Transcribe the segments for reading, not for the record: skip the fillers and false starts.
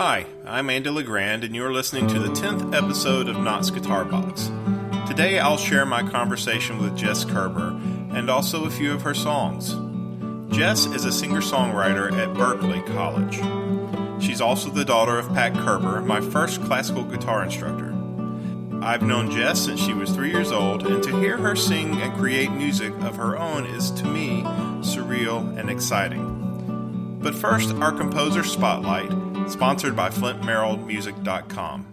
Hi, I'm Andy LeGrand, and you're listening to the 10th episode of Knox Guitar Box. Today I'll share my conversation with Jess Kerber, and also a few of her songs. Jess is a singer-songwriter at Berklee College. She's also the daughter of Pat Kerber, my first classical guitar instructor. I've known Jess since she was 3 years old, and to hear her sing and create music of her own is, to me, surreal and exciting. But first, our composer spotlight, sponsored by FlintMerrillMusic.com.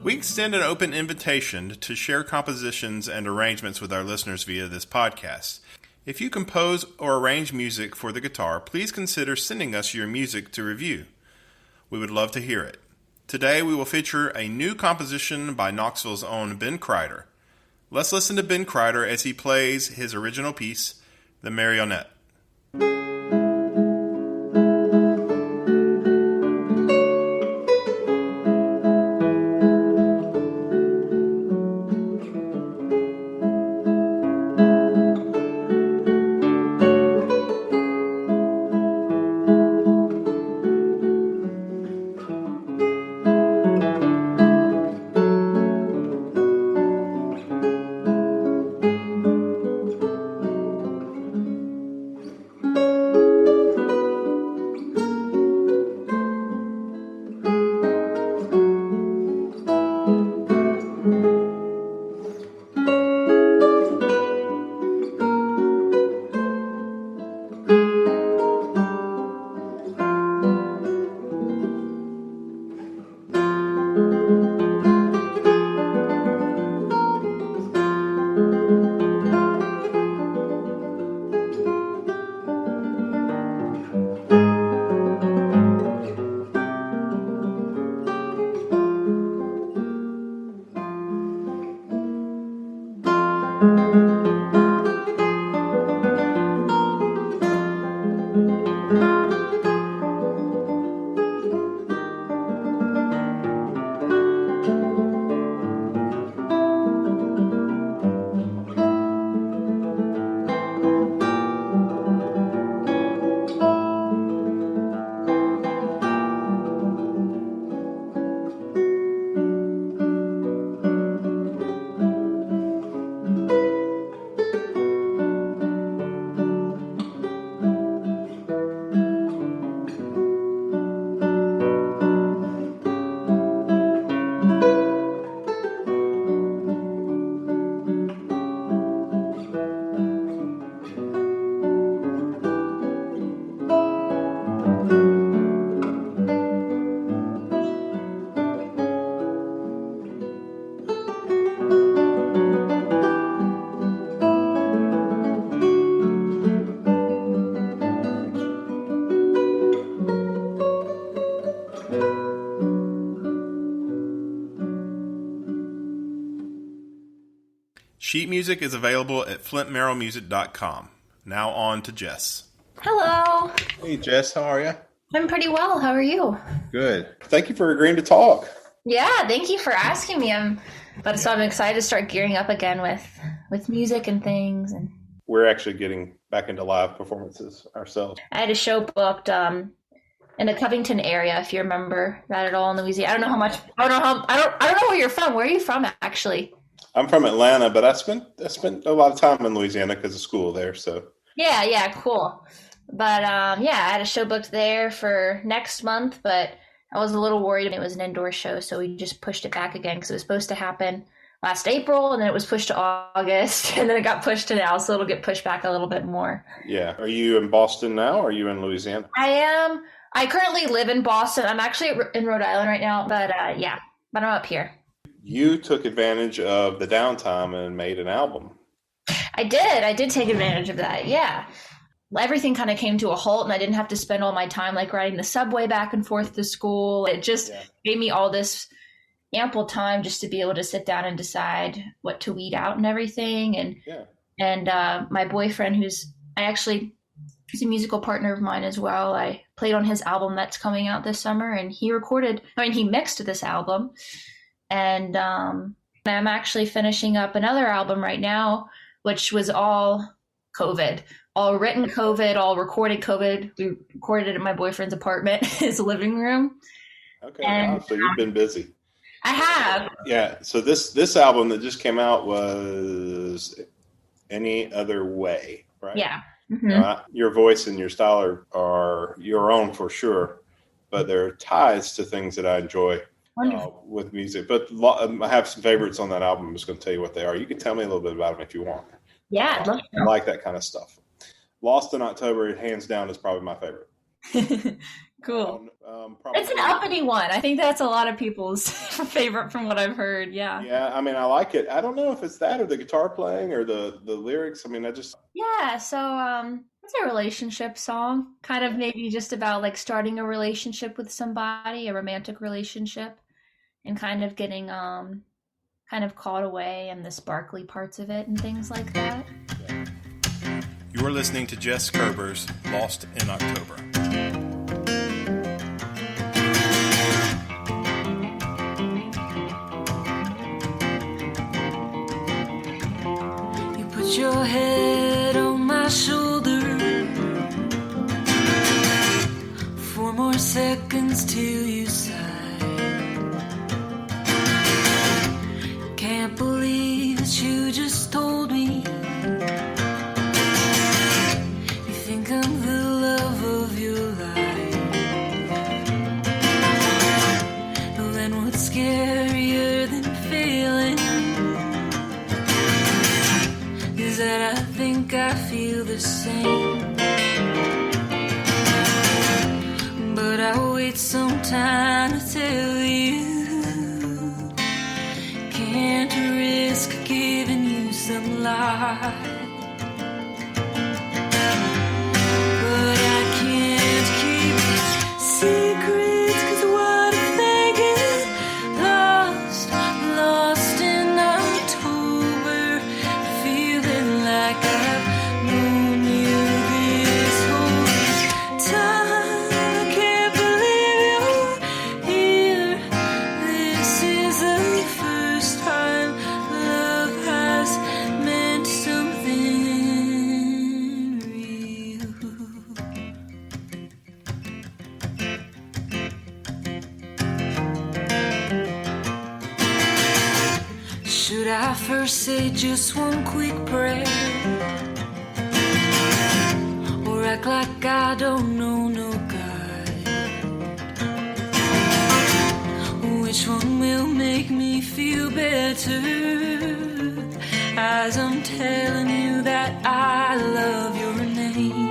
We extend an open invitation to share compositions and arrangements with our listeners via this podcast. If you compose or arrange music for the guitar, please consider sending us your music to review. We would love to hear it. Today we will feature a new composition by Knoxville's own Ben Kreider. Let's listen to Ben Kreider as he plays his original piece, The Marionette. Sheet music is available at FlintMerrillMusic.com. Now on to Jess. Hello. Hey Jess, how are you? I'm pretty well. How are you? Good. Thank you for agreeing to talk. Yeah, thank you for asking me. I'm excited to start gearing up again with music and things. And we're actually getting back into live performances ourselves. I had a show booked in the Covington area, if you remember that at all, in Louisiana. I don't know where you're from. Where are you from, actually? I'm from Atlanta, but I spent a lot of time in Louisiana because of school there. So yeah, cool. But I had a show booked there for next month, but I was a little worried. It was an indoor show, so we just pushed it back again because it was supposed to happen last April, and then it was pushed to August, and then it got pushed to now, so it'll get pushed back a little bit more. Yeah. Are you in Boston now, or are you in Louisiana? I am. I currently live in Boston. I'm actually in Rhode Island right now, but I'm up here. You took advantage of the downtime and made an album. I did take advantage of that. Yeah. Everything kind of came to a halt, and I didn't have to spend all my time like riding the subway back and forth to school. It just gave me all this ample time just to be able to sit down and decide what to weed out and everything. And my boyfriend, he's a musical partner of mine as well. I played on his album that's coming out this summer, and he mixed this album. And I'm actually finishing up another album right now, which was all COVID, all written COVID, all recorded COVID. We recorded it in my boyfriend's apartment, his living room. Okay, And wow. So you've been busy. I have. Yeah. So this album that just came out was Any Other Way, right? Yeah. Hmm. Your voice and your style are your own for sure, but there are ties to things that I enjoy Wonderful. with music. But I have some favorites on that album. I'm just going to tell you what they are. You can tell me a little bit about them if you want. Yeah, I'd love I like that kind of stuff. Lost in October, hands down, is probably my favorite. to. Cool. Probably, It's an uppity one. I think that's a lot of people's favorite from what I've heard. Yeah. yeah, I mean, I like it. I don't know if it's that or the guitar playing or the lyrics. I mean, Yeah, so it's a relationship song, kind of maybe just about like starting a relationship with somebody, a romantic relationship, and kind of getting kind of caught away in the sparkly parts of it and things like that. You are listening to Jess Kerber's Lost in October. You put your head on my shoulder. 4 more seconds till you sigh. Can't believe that you just told me you think I'm the love of your life. Well, then what's scarier than failing is that I think I feel the same. But I'll wait some time to tell you. Can't risk giving you some life. But I can't keep secrets, 'cause what if they get lost, lost in October, feeling like I've known you this whole time. I can't believe you're here. This is the first time love has meant something real. Should I first say just one quick prayer, or act like I don't know no God? Which one will make me feel better, as I'm telling you that I love your name?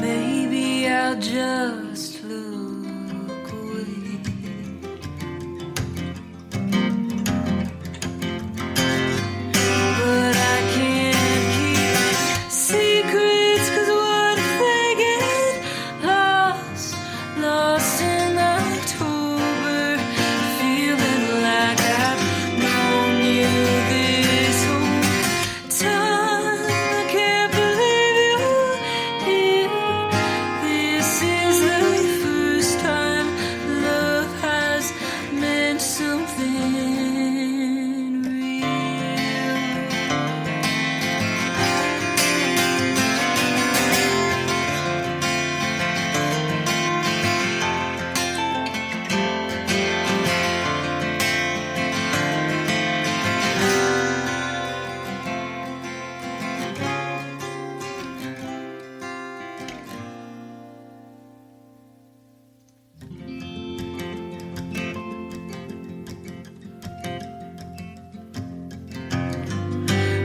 Maybe I'll just look away. But I can't keep secrets, 'cause what if they get lost, lost in October, feeling like I've known you this whole time. I can't believe you're here. This is the first time love has meant something real.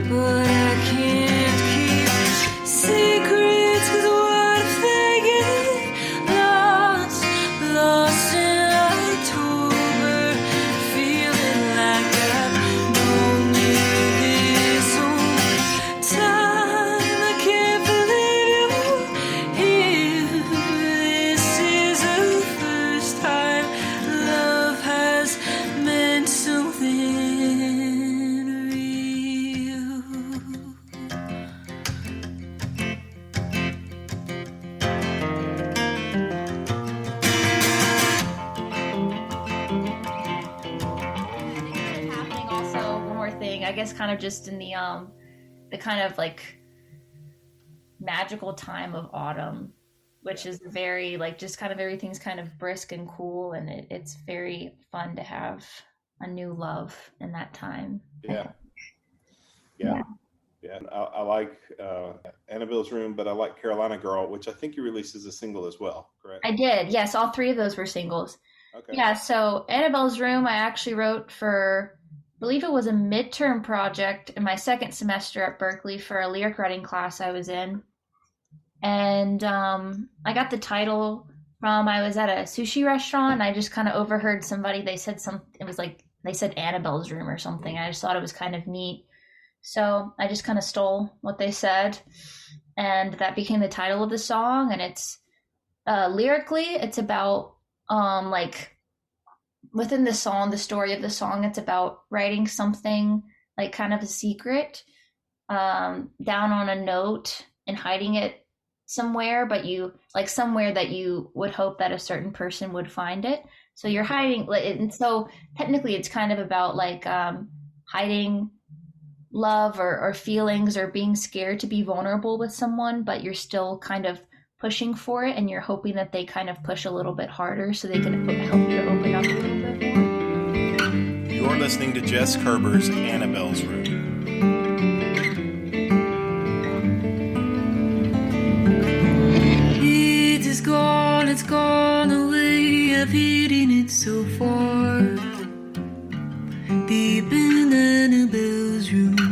But I can't keep secrets, 'cause what if they get lost, lost in October, feeling like I've known you this whole time. I can't believe you're here. This is the first time love has meant something real. Happening also, one more thing, I guess kind of just in the kind of like magical time of autumn, which is very like just kind of everything's kind of brisk and cool, and it's very fun to have a new love in that time. Yeah. I like Annabelle's Room, but I like Carolina Girl, which I think you released as a single as well, correct? I did. Yes, all three of those were singles. Okay. Yeah, so Annabelle's Room I actually wrote for, I believe it was a midterm project in my second semester at Berkeley for a lyric writing class I was in. And I got the title from, I was at a sushi restaurant and I just kind of overheard somebody, they said it was like, they said Annabelle's Room or something. I just thought it was kind of neat. So I just kind of stole what they said, and that became the title of the song. And it's lyrically, it's about like within the song, the story of the song, it's about writing something like kind of a secret down on a note and hiding it somewhere, but you like somewhere that you would hope that a certain person would find it. So you're hiding, and so technically it's kind of about like hiding love or feelings or being scared to be vulnerable with someone, but you're still kind of pushing for it, and you're hoping that they kind of push a little bit harder so they can help you to open up a little bit more. You're listening to Jess Kerber's Annabelle's Room. It is gone, it's gone away. I've hidden it so far, deep in Annabelle's room.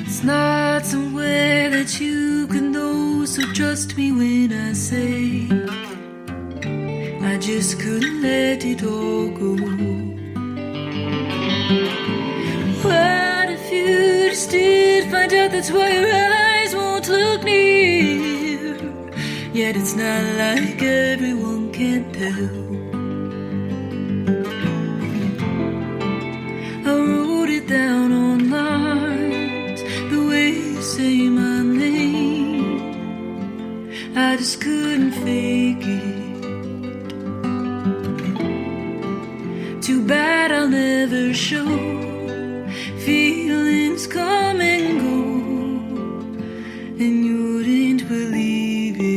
It's not somewhere that you can know, so trust me when I say I just couldn't let it all go. What if you just did find out that's why your eyes won't look near? Yet it's not like everyone can tell. I wrote it down on lines, the way you say my name. I just couldn't fake it. Too bad I'll never show. Feelings come and go, and you wouldn't believe it.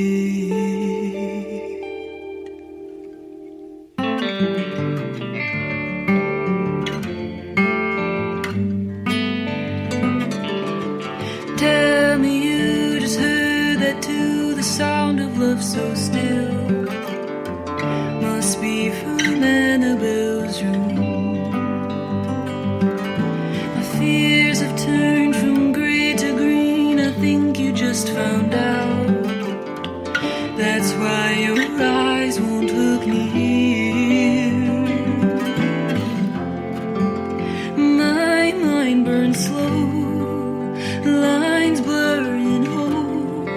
Tell me you just heard that too, the sound of love so still. Must be from Annabelle's room. My fears have turned from gray to green. I think you just found out. That's why your eyes won't look near. My mind burns slow, lines blur and hold,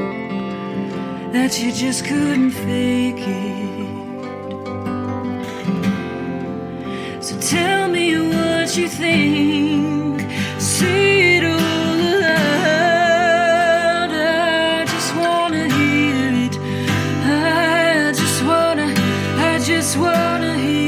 that you just couldn't fake it. So tell me what you think, say it all aloud. I just wanna hear it. I just wanna hear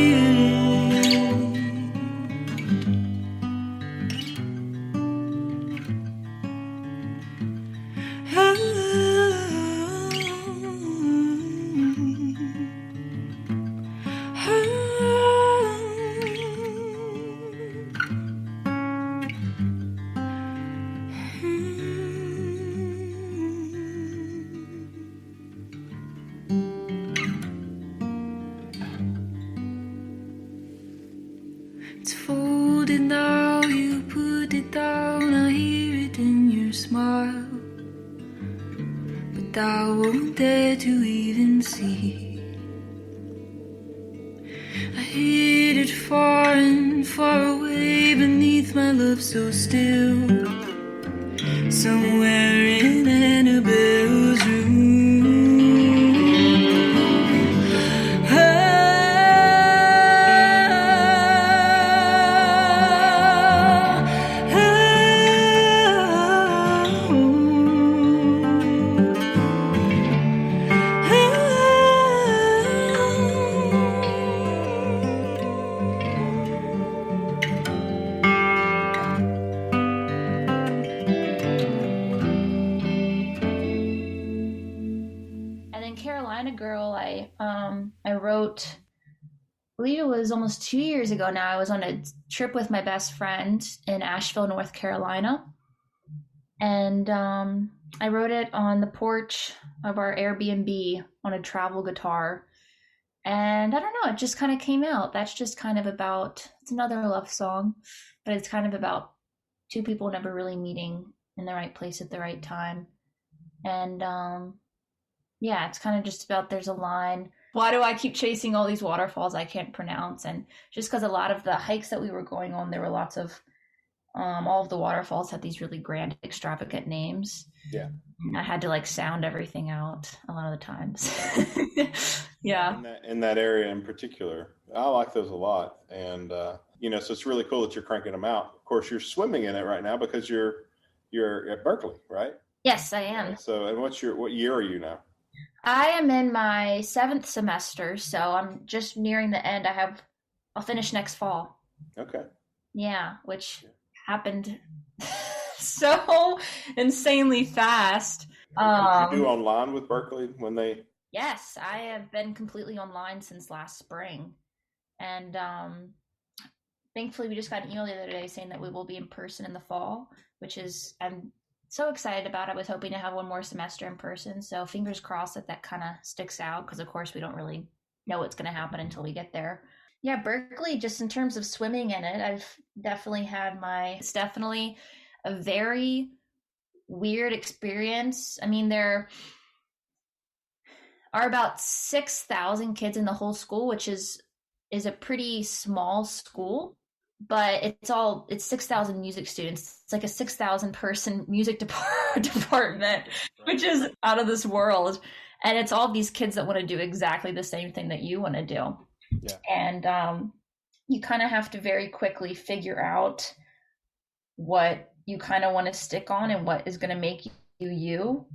It's folded now, you put it down. I hear it in your smile, but I won't dare to even see. I hid it far and far away beneath my love so still, somewhere in Annabelle's room. I wrote, I believe it was almost 2 years ago now. I was on a trip with my best friend in Asheville, North Carolina. And I wrote it on the porch of our Airbnb on a travel guitar. And I don't know, it just kind of came out. That's just kind of about, it's another love song, but it's kind of about two people never really meeting in the right place at the right time. And yeah, it's kind of just about, there's a line, why do I keep chasing all these waterfalls I can't pronounce? And just because a lot of the hikes that we were going on, there were lots of, all of the waterfalls had these really grand, extravagant names. Yeah. And I had to like sound everything out a lot of the times. Yeah. In that area in particular, I like those a lot. And, you know, so it's really cool that you're cranking them out. Of course, you're swimming in it right now because you're at Berkeley, right? Yes, I am. Yeah, so, and what year are you now? I am in my 7th semester, so I'm just nearing the end. I'll finish next fall. Okay. Yeah, which happened so insanely fast. Did you do online with Berkeley when they? Yes, I have been completely online since last spring. And thankfully we just got an email the other day saying that we will be in person in the fall, which is, I'm so excited about. I was hoping to have one more semester in person, so fingers crossed that kind of sticks out, because of course we don't really know what's going to happen until we get there. Yeah, Berkeley, just in terms of swimming in it, I've definitely had it's definitely a very weird experience. I mean, there are about 6,000 kids in the whole school, which is a pretty small school, but it's 6,000 music students. It's like a 6,000 person music department, which is out of this world. And it's all these kids that want to do exactly the same thing that you want to do. Yeah. And you kind of have to very quickly figure out what you kind of want to stick on and what is going to make you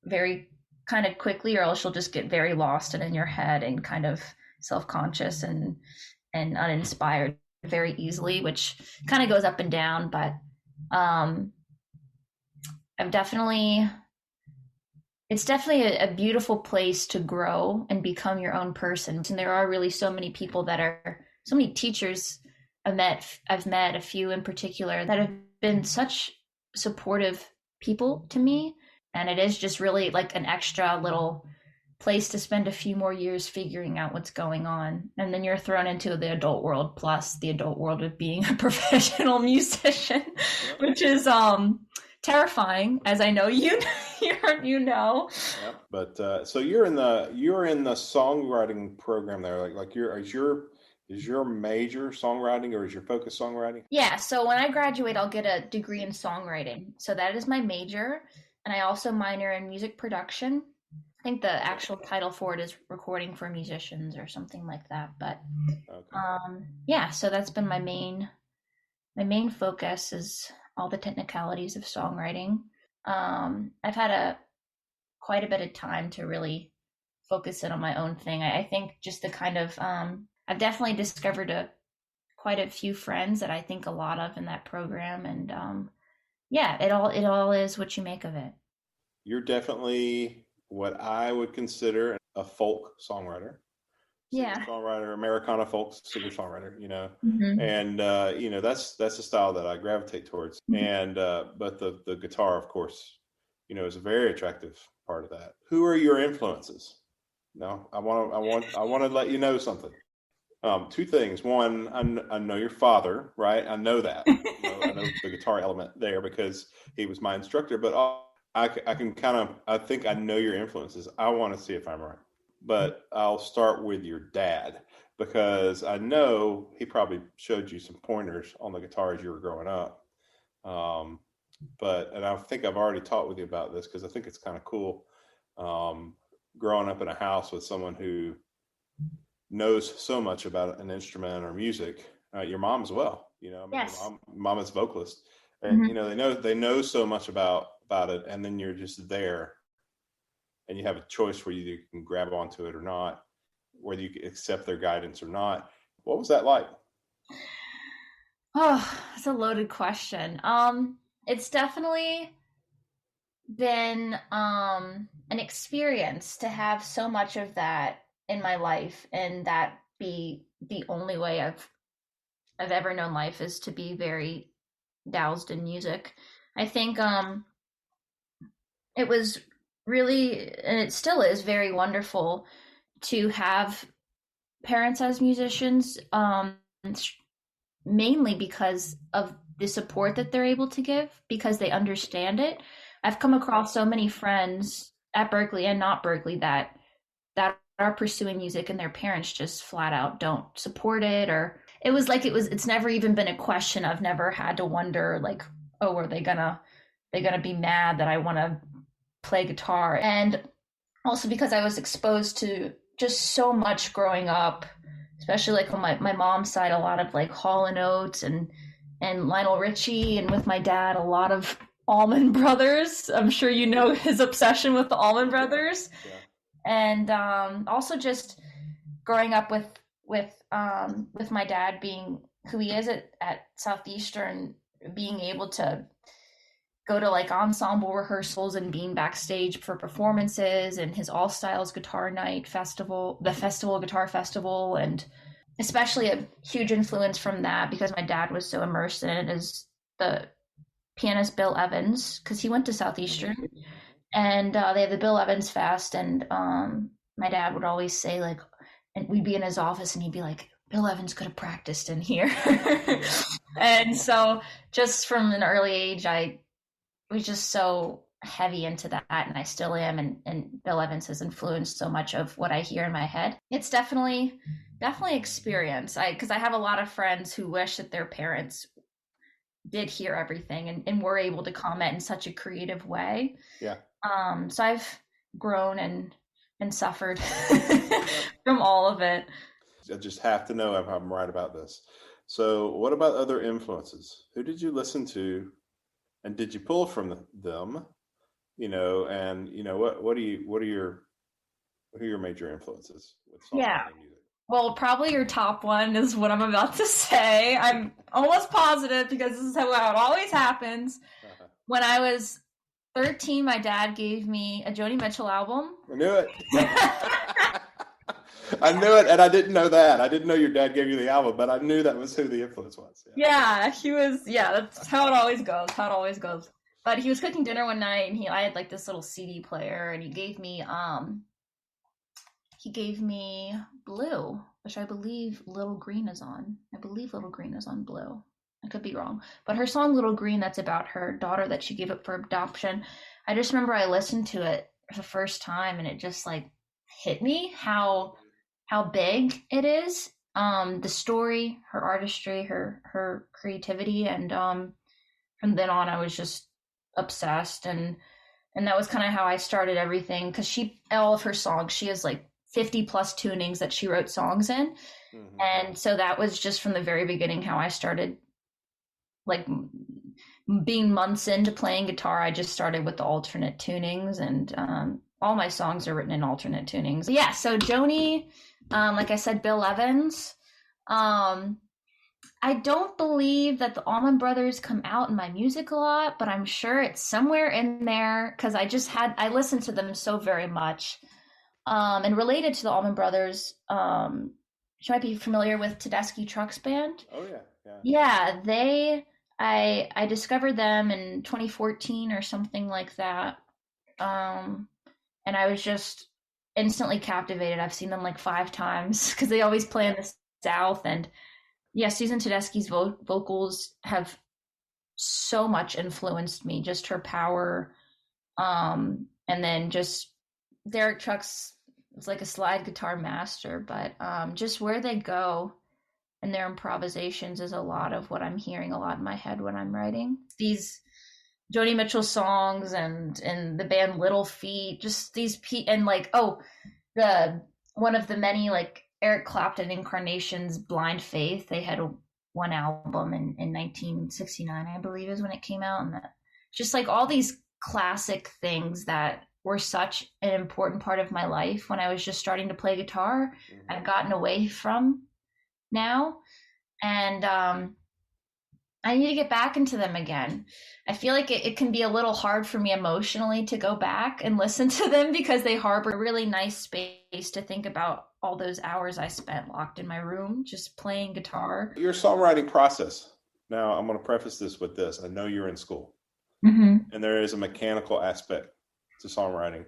very kind of quickly, or else you'll just get very lost and in your head and kind of self-conscious and uninspired very easily, which kind of goes up and down. But it's definitely a beautiful place to grow and become your own person. And there are really so many people so many teachers I've met a few in particular that have been such supportive people to me. And it is just really like an extra little place to spend a few more years figuring out what's going on. And then you're thrown into the adult world, plus the adult world of being a professional musician, which is terrifying, as I know you know. Yeah, but so you're in the songwriting program there. Is your major songwriting, or is your focus songwriting? Yeah, so when I graduate, I'll get a degree in songwriting. So that is my major, and I also minor in music production. I think the actual title for it is recording for musicians or something like that. But okay. Yeah, so that's been my main focus is all the technicalities of songwriting. I've had quite a bit of time to really focus in on my own thing. I think just the kind of I've definitely discovered quite a few friends that I think a lot of in that program, and yeah, it all is what you make of it. You're definitely what I would consider a folk songwriter. Yeah, songwriter, Americana folk singer-songwriter, mm-hmm. And that's a style that I gravitate towards. Mm-hmm. And but the guitar, of course, is a very attractive part of that. Who are your influences? No, I want to let you know something. Two things. One, I know your father, right? I know that. I know the guitar element there because he was my instructor. But I think I know your influences. I want to see if I'm right. But I'll start with your dad, because I know he probably showed you some pointers on the guitar as you were growing up. And I think I've already talked with you about this because I think it's kind of cool. Growing up in a house with someone who knows so much about an instrument or music, your mom as well, Yes. Mom is a vocalist, and Mm-hmm. they know so much about it, and then you're just there and you have a choice where you can grab onto it or not, whether you accept their guidance or not. What was that like? Oh, that's a loaded question. It's definitely been an experience to have so much of that in my life, and that be the only way I've ever known life, is to be very doused in music. I think it was really, and it still is, very wonderful to have parents as musicians, mainly because of the support that they're able to give, because they understand it. I've come across so many friends at Berklee and not Berklee that are pursuing music, and their parents just flat out don't support it. Or it's never even been a question. I've never had to wonder, like, oh, are they gonna be mad that I want to play guitar? And also because I was exposed to just so much growing up, especially like on my mom's side, a lot of like Hall and Oates and Lionel Richie, and with my dad, a lot of Allman Brothers. I'm sure you know his obsession with the Allman Brothers. Yeah. And also just growing up with my dad being who he is at Southeastern, being able to go to like ensemble rehearsals and being backstage for performances, and his All Styles Guitar Night Festival, the Guitar Festival, and especially a huge influence from that, because my dad was so immersed in it, is the pianist Bill Evans, because he went to Southeastern, and they have the Bill Evans Fest, and my dad would always say, like, and we'd be in his office and he'd be like, Bill Evans could have practiced in here. And so just from an early age, I was just so heavy into that, and I still am, and Bill Evans has influenced so much of what I hear in my head. It's definitely experience, because I have a lot of friends who wish that their parents did hear everything and were able to comment in such a creative way. Yeah. So I've grown and suffered from all of it. I just have to know if I'm right about this. So what about other influences? Who did you listen to, and did you pull from them? And what are your major influences with songwriting music? Well, probably your top one is what I'm about to say. I'm almost positive, because this is how it always happens. Uh-huh. When I was 13, my dad gave me a Joni Mitchell album. I knew it. I knew it, and I didn't know that. I didn't know your dad gave you the album, but I knew that was who the influence was. Yeah, he was. Yeah, that's how it always goes. But he was cooking dinner one night, and I had like this little CD player, and he gave me Blue, which I believe Little Green is on. Blue. I could be wrong. But her song Little Green, that's about her daughter that she gave up for adoption. I just remember I listened to it for the first time, and it just like hit me how big it is. The story, her artistry, her creativity, and from then on I was just obsessed, and that was kind of how I started everything, because all of her songs, she has like 50 plus tunings that she wrote songs in. Mm-hmm. And so that was just from the very beginning how I started, like being months into playing guitar. I just started with the alternate tunings, and all my songs are written in alternate tunings. Yeah, so Joni, like I said, Bill Evans. I don't believe that the Allman Brothers come out in my music a lot, but I'm sure it's somewhere in there, because I listened to them so very much. And related to the Allman Brothers, you might be familiar with Tedeschi Trucks Band. Oh yeah. Yeah, I discovered them in 2014 or something like that. And I was just instantly captivated. I've seen them like 5 times, because they always play in the South. And yeah, Susan Tedeschi's vocals have so much influenced me, just her power. And then just Derek Trucks is like a slide guitar master, but just where they go and their improvisations is a lot of what I'm hearing a lot in my head when I'm writing. These Joni Mitchell songs and the band Little Feat, just these and like, one of the many, like Eric Clapton incarnations, Blind Faith. They had one album in 1969, I believe, is when it came out, and just like all these classic things that were such an important part of my life when I was just starting to play guitar. Mm-hmm. I've gotten away from now, and I need to get back into them again. I feel like it can be a little hard for me emotionally to go back and listen to them because they harbor a really nice space to think about all those hours I spent locked in my room just playing guitar. Your songwriting process. Now, I'm going to preface this with this. I know you're in school, Mm-hmm. and there is a mechanical aspect to songwriting.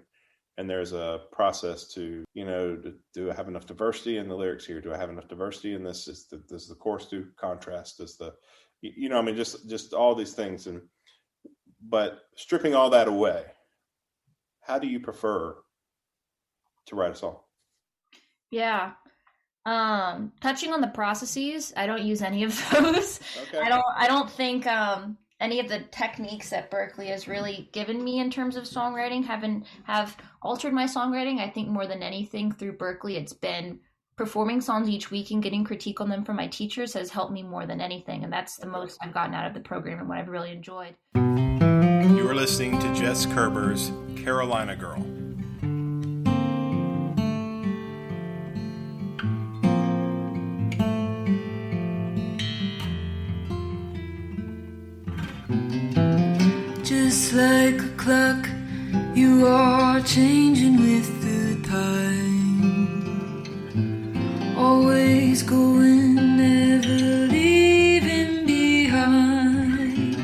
And there's a process to, do I have enough diversity in the lyrics here? Do I have enough diversity in this? Does the chorus do contrast? Does the, just all these things. But stripping all that away, how do you prefer to write a song? Yeah. Touching on the processes, I don't use any of those. Okay. I don't think any of the techniques that Berklee has really given me in terms of songwriting have altered my songwriting. I think more than anything through Berklee, it's been performing songs each week and getting critique on them from my teachers has helped me more than anything. And that's the most I've gotten out of the program and what I've really enjoyed. You are listening to Jess Kerber's Carolina Girl. Just like a clock, you are changing with the time. Always going, never leaving behind.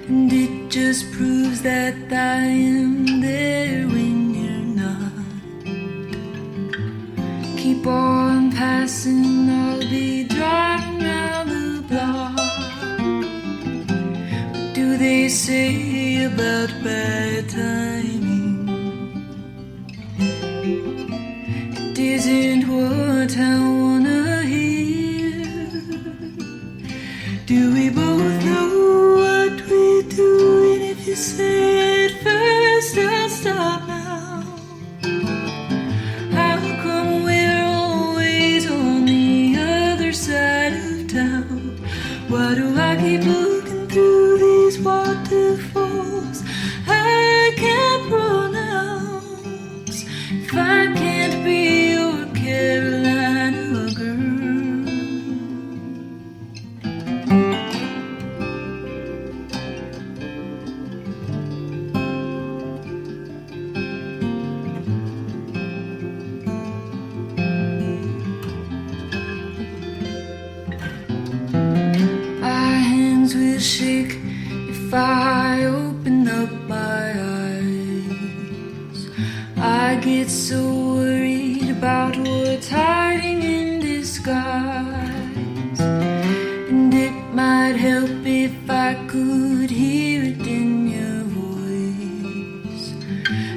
And it just proves that I am there when you're not. Keep on passing, I'll be driving round the block. Do they say about bad timing? It isn't what I wanna hear. Do we both know what we're doing? If you say it first, I'll stop now. How come we're always on the other side of town? Why do I keep looking through these waterfalls I can't pronounce? If I can't be your Carolina girl. Our hands will shake if I open up my eyes. I get so worried about what's hiding in disguise. And it might help if I could hear it in your voice.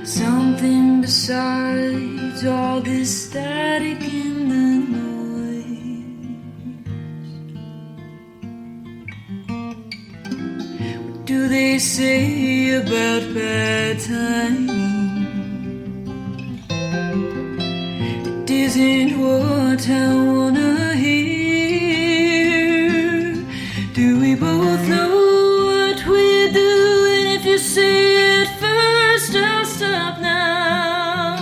Something besides all this static in the noise. What do they say about bad timing? It isn't what I wanna hear. Do we both know what we're doing? If you say it first, I'll stop now.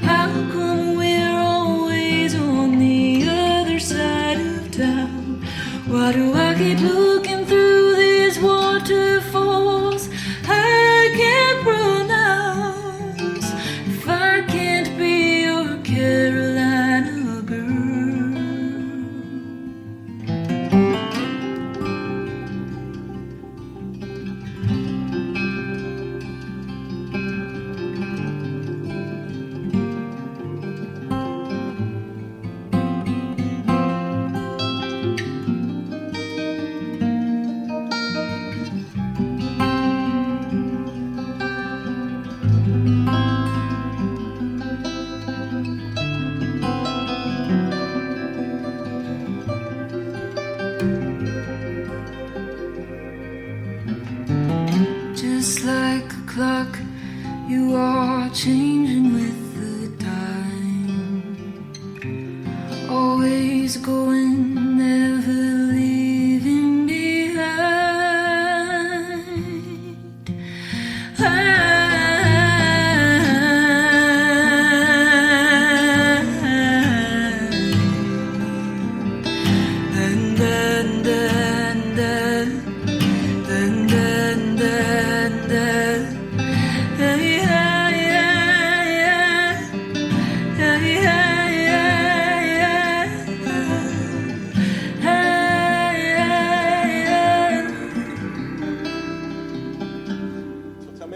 How come we're always on the other side of town? Why do I keep looking through these waterfalls I can't pronounce? If I can't be your Carolina girl. Just like a clock, you are changing with the time. Always going, never leaving behind. And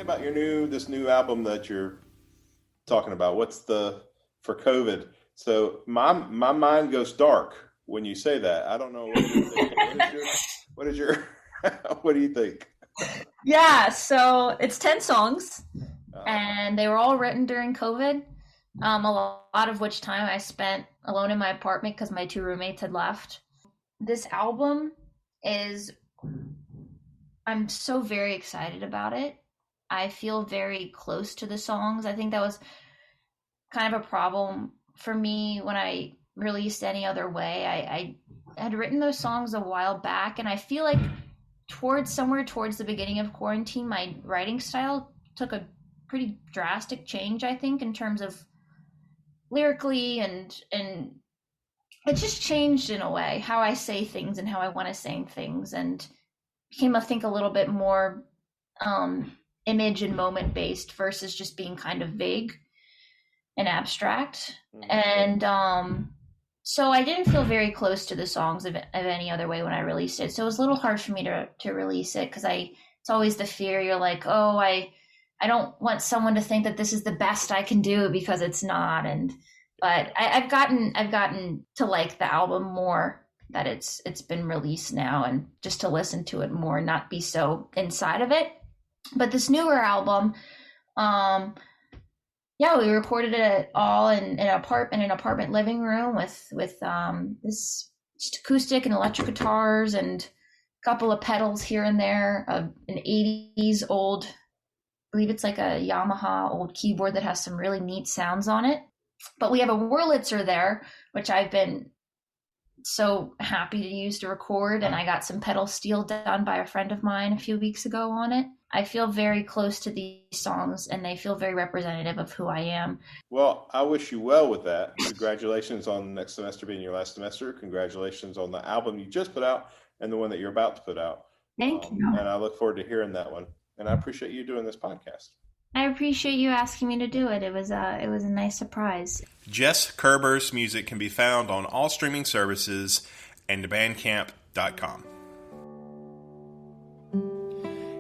about this new album that you're talking about. What's for COVID? So my mind goes dark when you say that. I don't know what you're thinking. What do you think? Yeah, so it's 10 songs, and they were all written during COVID. A lot of which time I spent alone in my apartment because my 2 roommates had left. This album I'm so very excited about it. I feel very close to the songs. I think that was kind of a problem for me when I released Any Other Way. I had written those songs a while back, and I feel like towards the beginning of quarantine, my writing style took a pretty drastic change, I think, in terms of lyrically, and it just changed in a way how I say things and how I want to say things, and became, I think, a little bit more image and moment based versus just being kind of vague and abstract. And so I didn't feel very close to the songs of Any Other Way when I released it. So it was a little hard for me to release it, because it's always the fear. You're like, oh, I don't want someone to think that this is the best I can do, because it's not. But I've gotten to like the album more that it's been released now, and just to listen to it more, not be so inside of it. But this newer album, we recorded it all in an apartment living room with this just acoustic and electric guitars and a couple of pedals here and there, an 80s old, I believe it's like a Yamaha old keyboard that has some really neat sounds on it. But we have a Wurlitzer there, which I've been so happy to use to record, and I got some pedal steel done by a friend of mine a few weeks ago on it. I feel very close to these songs, and they feel very representative of who I am. Well, I wish you well with that. Congratulations on next semester being your last semester. Congratulations on the album you just put out and the one that you're about to put out. Thank you. And I look forward to hearing that one. And I appreciate you doing this podcast. I appreciate you asking me to do it. It was a nice surprise. Jess Kerber's music can be found on all streaming services and bandcamp.com.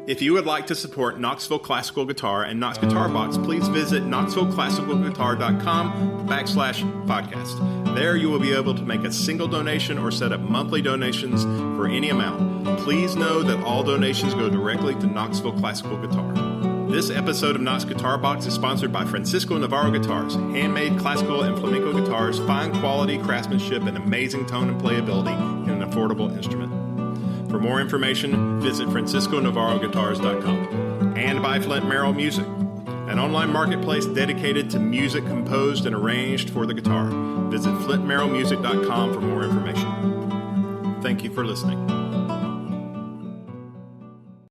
If you would like to support Knoxville Classical Guitar and Knox Guitar Box, please visit knoxvilleclassicalguitar.com/podcast. There you will be able to make a single donation or set up monthly donations for any amount. Please know that all donations go directly to Knoxville Classical Guitar. This episode of Knox Guitar Box is sponsored by Francisco Navarro Guitars, handmade classical and flamenco guitars, fine quality craftsmanship, and amazing tone and playability in an affordable instrument. For more information, visit francisconavarroguitars.com. And by Flint Merrill Music, an online marketplace dedicated to music composed and arranged for the guitar. Visit flintmerrillmusic.com for more information. Thank you for listening.